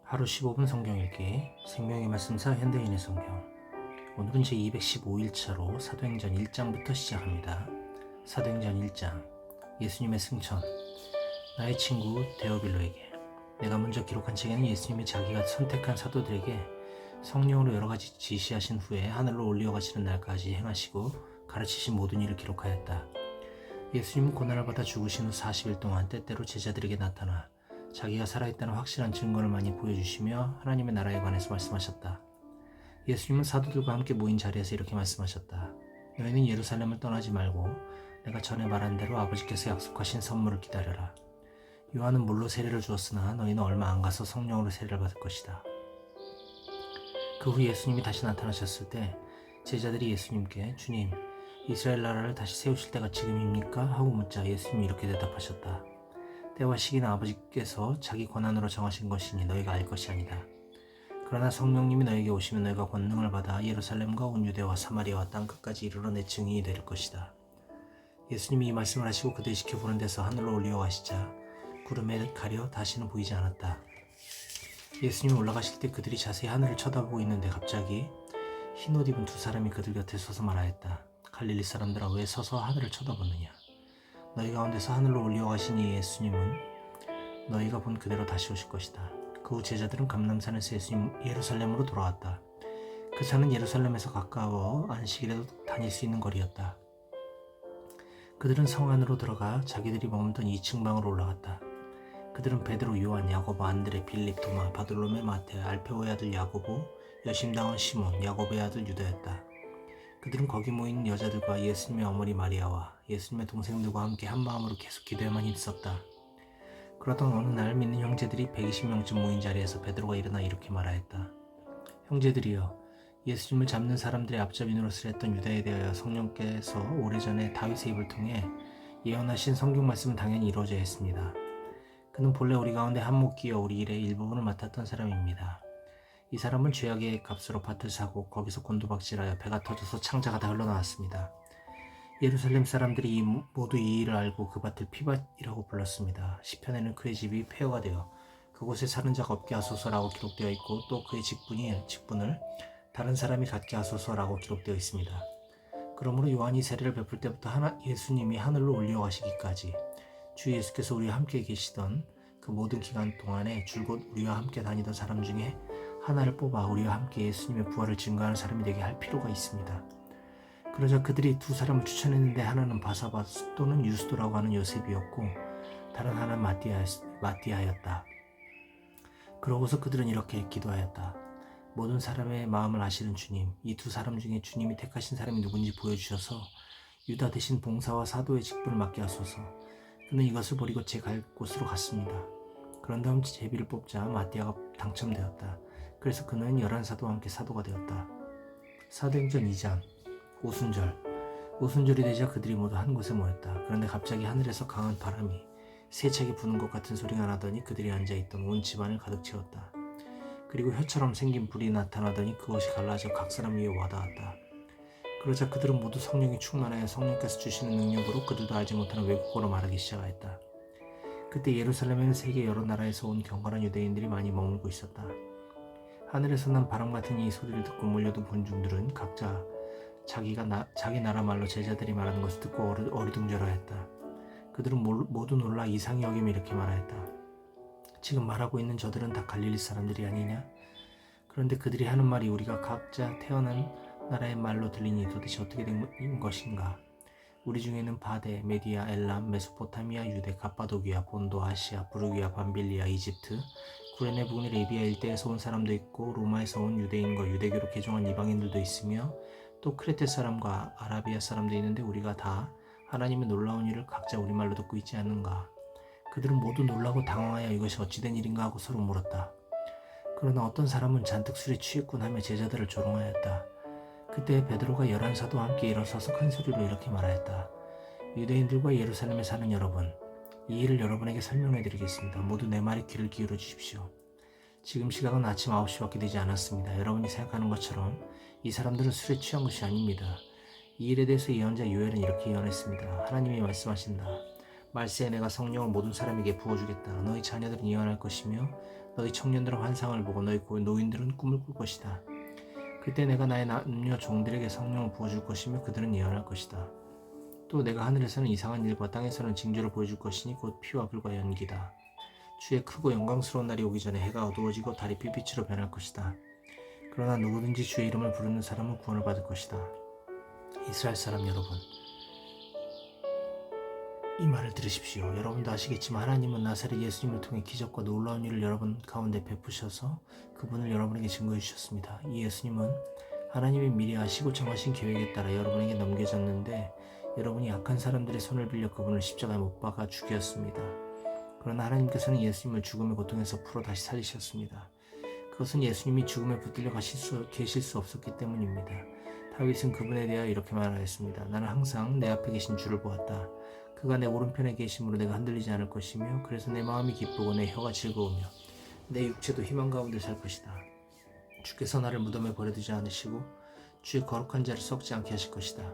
하루 15분 성경 읽기 생명의 말씀사 현대인의 성경. 오늘은 제215일차로 사도행전 1장부터 시작합니다. 사도행전 1장. 예수님의 승천. 나의 친구 데오빌로에게. 내가 먼저 기록한 책에는 예수님이 자기가 선택한 사도들에게 성령으로 여러 가지 지시하신 후에 하늘로 올려가시는 날까지 행하시고 가르치신 모든 일을 기록하였다. 예수님은 고난을 받아 죽으신 후 40일 동안 때때로 제자들에게 나타나 자기가 살아있다는 확실한 증거를 많이 보여주시며 하나님의 나라에 관해서 말씀하셨다. 예수님은 사도들과 함께 모인 자리에서 이렇게 말씀하셨다. 너희는 예루살렘을 떠나지 말고 내가 전에 말한 대로 아버지께서 약속하신 선물을 기다려라. 요한은 물로 세례를 주었으나 너희는 얼마 안 가서 성령으로 세례를 받을 것이다. 그 후 예수님이 다시 나타나셨을 때 제자들이 예수님께 주님, 이스라엘 나라를 다시 세우실 때가 지금입니까? 하고 묻자 예수님이 이렇게 대답하셨다. 때와 시기는 아버지께서 자기 권한으로 정하신 것이니 너희가 알 것이 아니다. 그러나 성령님이 너에게 오시면 너희가 권능을 받아 예루살렘과 온 유대와 사마리아와 땅끝까지 이르러 내 증인이 될 것이다. 예수님이 이 말씀을 하시고 그들이 지켜보는 데서 하늘로 올려가시자 구름에 가려 다시는 보이지 않았다. 예수님이 올라가실 때 그들이 자세히 하늘을 쳐다보고 있는데 갑자기 흰 옷 입은 두 사람이 그들 곁에 서서 말하였다. 갈릴리 사람들아, 왜 서서 하늘을 쳐다보느냐? 너희 가운데서 하늘로 올려가신 이 예수님은 너희가 본 그대로 다시 오실 것이다. 그 후 제자들은 감람산에서 예루살렘으로 돌아왔다. 그 산은 예루살렘에서 가까워 안식일에도 다닐 수 있는 거리였다. 그들은 성 안으로 들어가 자기들이 머물던 2층 방으로 올라갔다. 그들은 베드로, 요한, 야고보, 안드레, 빌립, 도마, 바돌로메, 마테, 알페오의 아들 야고보, 여심당원 시몬, 야고보의 아들 유다였다. 그들은 거기 모인 여자들과 예수님의 어머니 마리아와 예수님의 동생들과 함께 한 마음으로 계속 기도에만 힘썼다. 그러던 어느 날 믿는 형제들이 120명쯤 모인 자리에서 베드로가 일어나 이렇게 말하였다. 형제들이여, 예수님을 잡는 사람들의 앞잡이 노릇을 했던 유다에 대하여 성령께서 오래전에 다윗의 입을 통해 예언하신 성경 말씀은 당연히 이루어져야 했습니다. 그는 본래 우리 가운데 한몫기어 우리 일의 일부분을 맡았던 사람입니다. 이 사람은 죄악의 값으로 밭을 사고 거기서 곤두박질하여 배가 터져서 창자가 다 흘러나왔습니다. 예루살렘 사람들이 모두 이 일을 알고 그 밭을 피밭이라고 불렀습니다. 시편에는 그의 집이 폐허가 되어 그곳에 사는 자가 없게 하소서라고 기록되어 있고 또 그의 직분을 다른 사람이 갖게 하소서라고 기록되어 있습니다. 그러므로 요한이 세례를 베풀 때부터 예수님이 하늘로 올려가시기까지 주 예수께서 우리와 함께 계시던 그 모든 기간 동안에 줄곧 우리와 함께 다니던 사람 중에 하나를 뽑아 우리와 함께 예수님의 부활을 증거하는 사람이 되게 할 필요가 있습니다. 그러자 그들이 두 사람을 추천했는데 하나는 바사바스 또는 유스도라고 하는 요셉이었고 다른 하나는 마띠아였다. 그러고서 그들은 이렇게 기도하였다. 모든 사람의 마음을 아시는 주님, 이 두 사람 중에 주님이 택하신 사람이 누군지 보여주셔서 유다 대신 봉사와 사도의 직분을 맡게 하소서. 그는 이것을 버리고 제 갈 곳으로 갔습니다. 그런 다음 제비를 뽑자 마띠아가 당첨되었다. 그래서 그는 11사도와 함께 사도가 되었다. 사도행전 2장. 오순절이 되자 그들이 모두 한 곳에 모였다. 그런데 갑자기 하늘에서 강한 바람이 세차게 부는 것 같은 소리가 나더니 그들이 앉아있던 온 집안을 가득 채웠다. 그리고 혀처럼 생긴 불이 나타나더니 그것이 갈라져 각 사람 위에 와닿았다. 그러자 그들은 모두 성령이 충만하여 성령께서 주시는 능력으로 그들도 알지 못하는 외국어로 말하기 시작하였다. 그때 예루살렘에는 세계 여러 나라에서 온 경건한 유대인들이 많이 머물고 있었다. 하늘에서 난 바람 같은 이 소리를 듣고 몰려든 군중들은 각자 자기 나라 말로 제자들이 말하는 것을 듣고 어리둥절하였다. 그들은 모두 놀라 이상히 여기며 이렇게 말하였다. 지금 말하고 있는 저들은 다 갈릴리 사람들이 아니냐? 그런데 그들이 하는 말이 우리가 각자 태어난 나라의 말로 들리니 도대체 어떻게 된 것인가? 우리 중에는 바데, 메디아, 엘람, 메소포타미아, 유대, 갑바도기아, 본도, 아시아, 부르기아, 밤빌리아, 이집트, 구레네 부근의 레비아 일대에서 온 사람도 있고 로마에서 온 유대인과 유대교로 개종한 이방인들도 있으며 또 크레테 사람과 아라비아 사람도 있는데 우리가 다 하나님의 놀라운 일을 각자 우리말로 듣고 있지 않는가? 그들은 모두 놀라고 당황하여 이것이 어찌된 일인가 하고 서로 물었다. 그러나 어떤 사람은 잔뜩 술에 취했군 하며 제자들을 조롱하였다. 그때 베드로가 11사도와 함께 일어서서 큰 소리로 이렇게 말하였다. 유대인들과 예루살렘에 사는 여러분, 이 일을 여러분에게 설명해 드리겠습니다. 모두 내 말에 귀를 기울여 주십시오. 지금 시각은 아침 9시밖에 되지 않았습니다. 여러분이 생각하는 것처럼 이 사람들은 술에 취한 것이 아닙니다. 이 일에 대해서 예언자 요엘은 이렇게 예언했습니다. 하나님이 말씀하신다. 말세에 내가 성령을 모든 사람에게 부어주겠다. 너희 자녀들은 예언할 것이며 너희 청년들은 환상을 보고 너희 노인들은 꿈을 꿀 것이다. 그때 내가 나의 남녀 종들에게 성령을 부어줄 것이며 그들은 예언할 것이다. 또 내가 하늘에서는 이상한 일과 땅에서는 징조를 보여줄 것이니 곧 피와 불과 연기다. 주의 크고 영광스러운 날이 오기 전에 해가 어두워지고 달이 빛으로 변할 것이다. 그러나 누구든지 주의 이름을 부르는 사람은 구원을 받을 것이다. 이스라엘 사람 여러분, 이 말을 들으십시오. 여러분도 아시겠지만 하나님은 나사렛 예수님을 통해 기적과 놀라운 일을 여러분 가운데 베푸셔서 그분을 여러분에게 증거해 주셨습니다. 이 예수님은 하나님이 미리 아시고 정하신 계획에 따라 여러분에게 넘겨졌는데 여러분이 약한 사람들의 손을 빌려 그분을 십자가에 못 박아 죽였습니다. 그러나 하나님께서는 예수님을 죽음의 고통에서 풀어 다시 살리셨습니다. 그것은 예수님이 죽음에 붙들려 계실 수 없었기 때문입니다. 다윗은 그분에 대하여 이렇게 말하였습니다. 나는 항상 내 앞에 계신 주를 보았다. 그가 내 오른편에 계심으로 내가 흔들리지 않을 것이며 그래서 내 마음이 기쁘고 내 혀가 즐거우며 내 육체도 희망 가운데 살 것이다. 주께서 나를 무덤에 버려두지 않으시고 주의 거룩한 자를 썩지 않게 하실 것이다.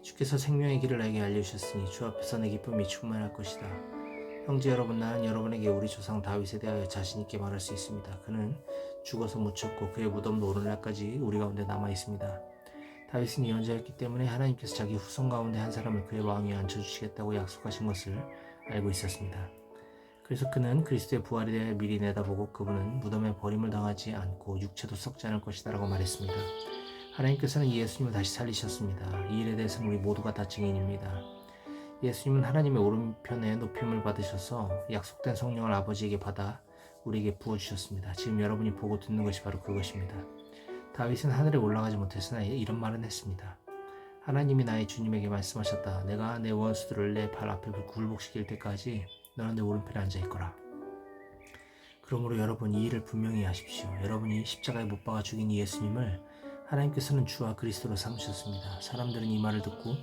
주께서 생명의 길을 나에게 알려주셨으니 주 앞에서 내 기쁨이 충만할 것이다. 형제 여러분, 나는 여러분에게 우리 조상 다윗에 대하여 자신 있게 말할 수 있습니다. 그는 죽어서 묻혔고 그의 무덤도 오늘날까지 우리 가운데 남아 있습니다. 다윗은 예언자였기 때문에 하나님께서 자기 후손 가운데 한 사람을 그의 왕위에 앉혀주시겠다고 약속하신 것을 알고 있었습니다. 그래서 그는 그리스도의 부활에 대해 미리 내다보고 그분은 무덤에 버림을 당하지 않고 육체도 썩지 않을 것이다 라고 말했습니다. 하나님께서는 예수님을 다시 살리셨습니다. 이 일에 대해서는 우리 모두가 다 증인입니다. 예수님은 하나님의 오른편에 높임을 받으셔서 약속된 성령을 아버지에게 받아 우리에게 부어주셨습니다. 지금 여러분이 보고 듣는 것이 바로 그것입니다. 다윗은 하늘에 올라가지 못했으나 이런 말은 했습니다. 하나님이 나의 주님에게 말씀하셨다. 내가 내 원수들을 내 발 앞에 굴복시킬 때까지 너는 내 오른편에 앉아있거라. 그러므로 여러분, 이 일을 분명히 하십시오. 여러분이 십자가에 못 박아 죽인 예수님을 하나님께서는 주와 그리스도로 삼으셨습니다. 사람들은 이 말을 듣고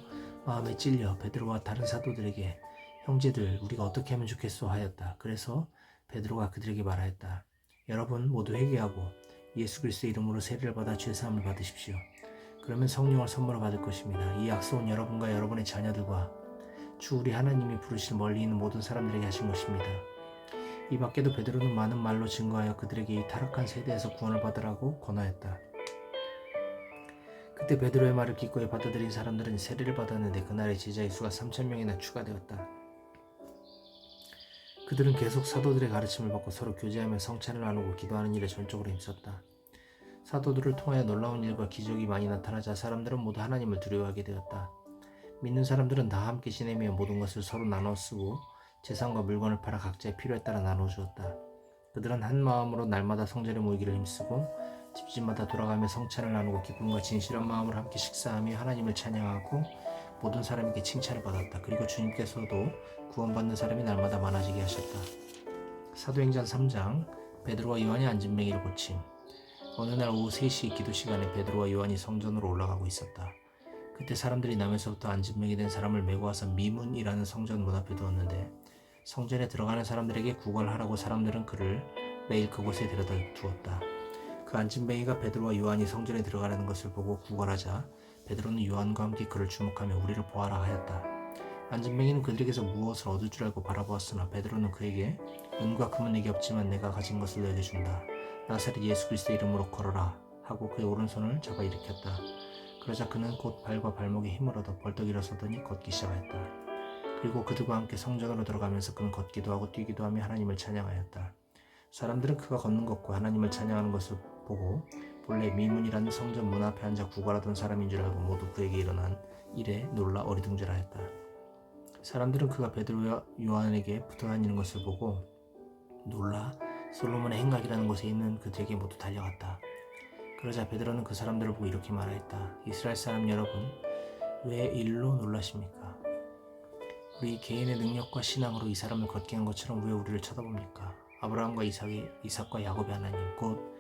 마음에 찔려 베드로와 다른 사도들에게 형제들, 우리가 어떻게 하면 좋겠소 하였다. 그래서 베드로가 그들에게 말하였다. 여러분 모두 회개하고 예수 그리스도의 이름으로 세례를 받아 죄사함을 받으십시오. 그러면 성령을 선물로 받을 것입니다. 이 약속은 여러분과 여러분의 자녀들과 주 우리 하나님이 부르실 멀리 있는 모든 사람들에게 하신 것입니다. 이 밖에도 베드로는 많은 말로 증거하여 그들에게 이 타락한 세대에서 구원을 받으라고 권하였다. 그때 베드로의 말을 기꺼이 받아들인 사람들은 세례를 받았는데 그날의 제자의 수가 3,000명이나 추가되었다. 그들은 계속 사도들의 가르침을 받고 서로 교제하며 성찬을 나누고 기도하는 일에 전적으로 힘썼다. 사도들을 통하여 놀라운 일과 기적이 많이 나타나자 사람들은 모두 하나님을 두려워하게 되었다. 믿는 사람들은 다 함께 지내며 모든 것을 서로 나눠 쓰고 재산과 물건을 팔아 각자의 필요에 따라 나눠 주었다. 그들은 한 마음으로 날마다 성전에 모이기를 힘쓰고 집집마다 돌아가며 성찬을 나누고 기쁨과 진실한 마음으로 함께 식사하며 하나님을 찬양하고 모든 사람에게 칭찬을 받았다. 그리고 주님께서도 구원받는 사람이 날마다 많아지게 하셨다. 사도행전 3장 베드로와 요한이 앉은 맹이를 고침. 어느 날 오후 3시 기도 시간에 베드로와 요한이 성전으로 올라가고 있었다. 그때 사람들이 남에서부터 앉은 맹이 된 사람을 메고 와서 미문이라는 성전 문 앞에 두었는데 성전에 들어가는 사람들에게 구걸하라고 사람들은 그를 매일 그곳에 데려다 두었다. 그 앉은 맹이가 베드로와 요한이 성전에 들어가려는 것을 보고 구걸하자 베드로는 요한과 함께 그를 주목하며 우리를 보아라 하였다. 앉은 맹이는 그들에게서 무엇을 얻을 줄 알고 바라보았으나 베드로는 그에게 은과 금은 내게 없지만 내가 가진 것을 너에게 준다. 나사렛 예수 그리스도 이름으로 걸어라 하고 그의 오른손을 잡아 일으켰다. 그러자 그는 곧 발과 발목에 힘을 얻어 벌떡 일어서더니 걷기 시작하였다. 그리고 그들과 함께 성전으로 들어가면서 그는 걷기도 하고 뛰기도 하며 하나님을 찬양하였다. 사람들은 그가 걷는 것과 하나님을 찬양하는 것을 보고 본래 미문이라는 성전 문 앞에 앉아 구걸하던 사람인 줄 알고 모두 그에게 일어난 일에 놀라 어리둥절하였다. 사람들은 그가 베드로와 요한에게 붙어 다니는 것을 보고 놀라 솔로몬의 행각이라는 곳에 있는 그들에게 모두 달려갔다. 그러자 베드로는 그 사람들을 보고 이렇게 말하였다. 이스라엘 사람 여러분, 왜 일로 놀라십니까? 우리 개인의 능력과 신앙으로 이 사람을 걷게 한 것처럼 왜 우리를 쳐다봅니까? 아브라함과 이삭과 야곱의 하나님, 곧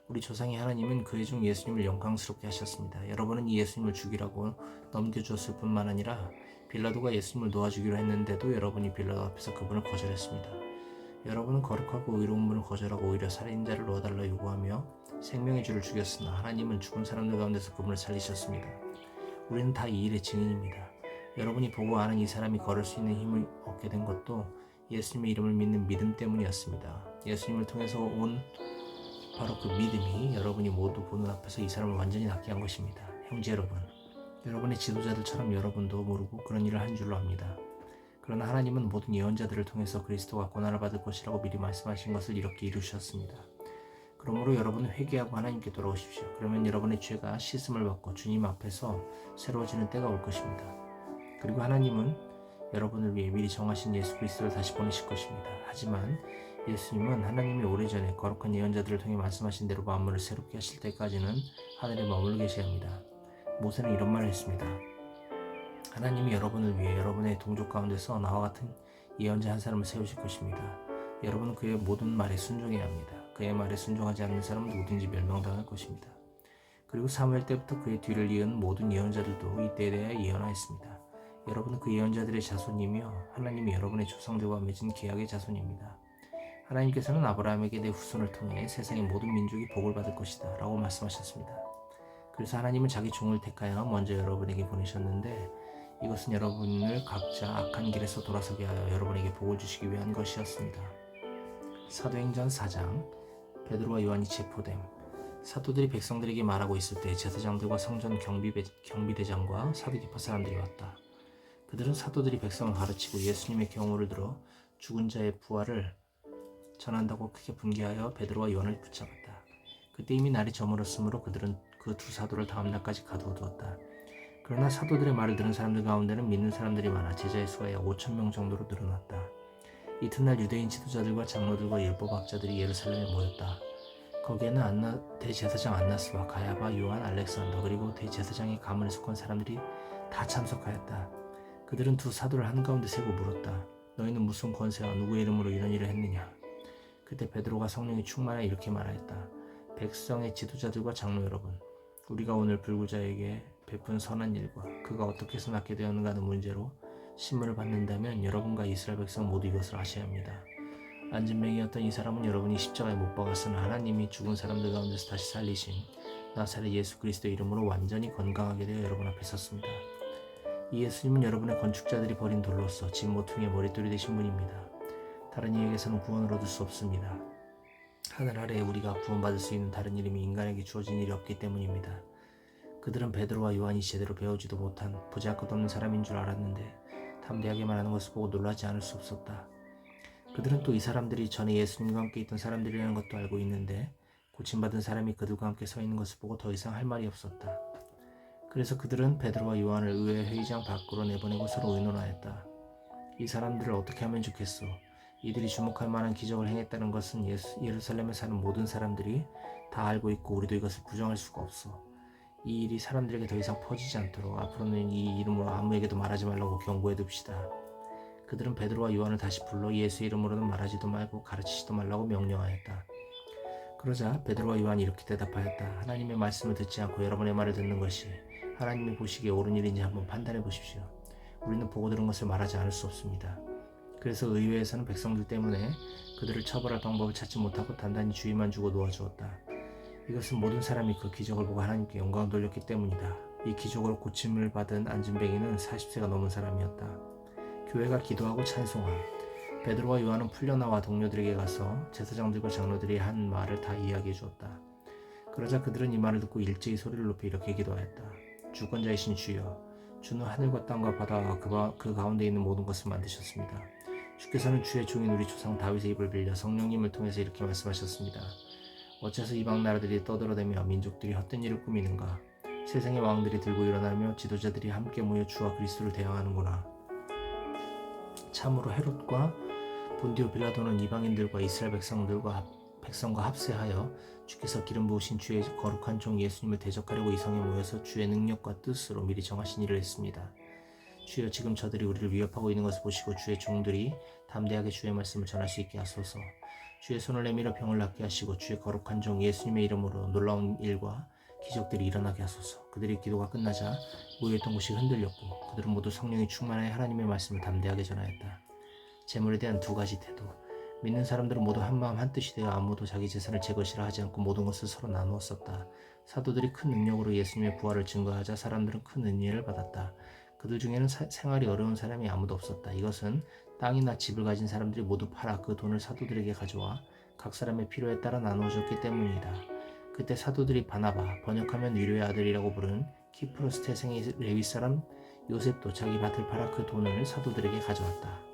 우리 조상의 하나님은 그의 중 예수님을 영광스럽게 하셨습니다. 여러분은 이 예수님을 죽이라고 넘겨주었을 뿐만 아니라 빌라도가 예수님을 놓아주기로 했는데도 여러분이 빌라도 앞에서 그분을 거절했습니다. 여러분은 거룩하고 의로운 분을 거절하고 오히려 살인자를 놓아달라 요구하며 생명의 주를 죽였으나 하나님은 죽은 사람들 가운데서 그분을 살리셨습니다. 우리는 다 이 일의 증인입니다. 여러분이 보고 아는 이 사람이 걸을 수 있는 힘을 얻게 된 것도 예수님의 이름을 믿는 믿음 때문이었습니다. 예수님을 통해서 온 바로 그 믿음이 여러분이 모두 보는 앞에서 이 사람을 완전히 낫게 한 것입니다. 형제 여러분, 여러분의 지도자들처럼 여러분도 모르고 그런 일을 한 줄로 압니다. 그러나 하나님은 모든 예언자들을 통해서 그리스도가 고난을 받을 것이라고 미리 말씀하신 것을 이렇게 이루셨습니다. 그러므로 여러분은 회개하고 하나님께 돌아오십시오. 그러면 여러분의 죄가 씻음을 받고 주님 앞에서 새로워지는 때가 올 것입니다. 그리고 하나님은 여러분을 위해 미리 정하신 예수 그리스도를 다시 보내실 것입니다. 하지만 예수님은 하나님이 오래전에 거룩한 예언자들을 통해 말씀하신 대로 만물을 새롭게 하실 때까지는 하늘에 머물러 계셔야 합니다. 모세는 이런 말을 했습니다. 하나님이 여러분을 위해 여러분의 동족 가운데서 나와 같은 예언자 한 사람을 세우실 것입니다. 여러분은 그의 모든 말에 순종해야 합니다. 그의 말에 순종하지 않는 사람은 누구든지 멸망당할 것입니다. 그리고 사무엘 때부터 그의 뒤를 이은 모든 예언자들도 이때에 대해 예언하였습니다. 여러분은 그 예언자들의 자손이며 하나님이 여러분의 조상들과 맺은 계약의 자손입니다. 하나님께서는 아브라함에게 내 후손을 통해 세상의 모든 민족이 복을 받을 것이다 라고 말씀하셨습니다. 그래서 하나님은 자기 종을 택하여 먼저 여러분에게 보내셨는데 이것은 여러분을 각자 악한 길에서 돌아서게 하여 여러분에게 복을 주시기 위한 것이었습니다. 사도행전 4장, 베드로와 요한이 체포됨. 사도들이 백성들에게 말하고 있을 때 제사장들과 성전 경비대장과 사두개파 사람들이 왔다. 그들은 사도들이 백성을 가르치고 예수님의 경호를 들어 죽은 자의 부활을 전한다고 크게 분개하여 베드로와 요한을 붙잡았다. 그때 이미 날이 저물었으므로 그들은 그 두 사도를 다음 날까지 가두어두었다. 그러나 사도들의 말을 들은 사람들 가운데는 믿는 사람들이 많아 제자의 수가 약 5,000명 정도로 늘어났다. 이튿날 유대인 지도자들과 장로들과 율법학자들이 예루살렘에 모였다. 거기에는 대제사장 안나스와 가야바, 요한, 알렉산더 그리고 대제사장의 가문에 속한 사람들이 다 참석하였다. 그들은 두 사도를 한가운데 세고 물었다. 너희는 무슨 권세와 누구의 이름으로 이런 일을 했느냐? 그때 베드로가 성령이 충만하여 이렇게 말하였다. 백성의 지도자들과 장로 여러분, 우리가 오늘 불구자에게 베푼 선한 일과 그가 어떻게 해서 낫게 되었는가 하는 문제로 신문을 받는다면 여러분과 이스라엘 백성 모두 이것을 아셔야 합니다. 안진뱅이였던 이 사람은 여러분이 십자가에 못 박았으나 하나님이 죽은 사람들 가운데서 다시 살리신 나사렛 예수 그리스도의 이름으로 완전히 건강하게 되어 여러분 앞에 섰습니다. 이 예수님은 여러분의 건축자들이 버린 돌로서 집 모퉁이의 머릿돌이 되신 분입니다. 다른 이에게서는 구원을 얻을 수 없습니다. 하늘 아래에 우리가 구원받을 수 있는 다른 이름이 인간에게 주어진 일이 없기 때문입니다. 그들은 베드로와 요한이 제대로 배우지도 못한 보잘것없는 사람인 줄 알았는데 담대하게 말하는 것을 보고 놀라지 않을 수 없었다. 그들은 또 이 사람들이 전에 예수님과 함께 있던 사람들이라는 것도 알고 있는데 고침받은 사람이 그들과 함께 서 있는 것을 보고 더 이상 할 말이 없었다. 그래서 그들은 베드로와 요한을 의회 회의장 밖으로 내보내고 서로 의논하였다. 이 사람들을 어떻게 하면 좋겠소? 이들이 주목할 만한 기적을 행했다는 것은 예루살렘에 사는 모든 사람들이 다 알고 있고 우리도 이것을 부정할 수가 없어. 이 일이 사람들에게 더 이상 퍼지지 않도록 앞으로는 이 이름으로 아무에게도 말하지 말라고 경고해 둡시다. 그들은 베드로와 요한을 다시 불러 예수의 이름으로는 말하지도 말고 가르치지도 말라고 명령하였다. 그러자 베드로와 요한이 이렇게 대답하였다. 하나님의 말씀을 듣지 않고 여러분의 말을 듣는 것이 하나님이 보시기에 옳은 일인지 한번 판단해 보십시오. 우리는 보고 들은 것을 말하지 않을 수 없습니다. 그래서 의회에서는 백성들 때문에 그들을 처벌할 방법을 찾지 못하고 단단히 주의만 주고 놓아주었다. 이것은 모든 사람이 그 기적을 보고 하나님께 영광을 돌렸기 때문이다. 이 기적으로 고침을 받은 안진뱅이는 40세가 넘은 사람이었다. 교회가 기도하고 찬송함. 베드로와 요한은 풀려나와 동료들에게 가서 제사장들과 장로들이 한 말을 다 이야기해 주었다. 그러자 그들은 이 말을 듣고 일제히 소리를 높여 이렇게 기도하였다. 주권자이신 주여, 주는 하늘과 땅과 바다와 그 가운데 있는 모든 것을 만드셨습니다. 주께서는 주의 종인 우리 조상 다윗의 입을 빌려 성령님을 통해서 이렇게 말씀하셨습니다. 어째서 이방 나라들이 떠들어대며 민족들이 헛된 일을 꾸미는가? 세상의 왕들이 들고 일어나며 지도자들이 함께 모여 주와 그리스도를 대항하는구나. 참으로 헤롯과 본디오 빌라도는 이방인들과 이스라엘 백성과 합세하여 주께서 기름 부으신 주의 거룩한 종 예수님을 대적하려고 이성에 모여서 주의 능력과 뜻으로 미리 정하신 일을 했습니다. 주여, 지금 저들이 우리를 위협하고 있는 것을 보시고 주의 종들이 담대하게 주의 말씀을 전할 수 있게 하소서. 주의 손을 내밀어 병을 낫게 하시고 주의 거룩한 종 예수님의 이름으로 놀라운 일과 기적들이 일어나게 하소서. 그들의 기도가 끝나자 모여있던 곳이 흔들렸고 그들은 모두 성령이 충만하여 하나님의 말씀을 담대하게 전하였다. 재물에 대한 두 가지 태도. 믿는 사람들은 모두 한마음 한뜻이 되어 아무도 자기 재산을 제 것이라 하지 않고 모든 것을 서로 나누었었다. 사도들이 큰 능력으로 예수님의 부활을 증거하자 사람들은 큰 은혜를 받았다. 그들 중에는 생활이 어려운 사람이 아무도 없었다. 이것은 땅이나 집을 가진 사람들이 모두 팔아 그 돈을 사도들에게 가져와 각 사람의 필요에 따라 나누어 줬기 때문이다. 그때 사도들이 바나바, 번역하면 위로의 아들이라고 부른 키프로스 태생의 레위 사람 요셉도 자기 밭을 팔아 그 돈을 사도들에게 가져왔다.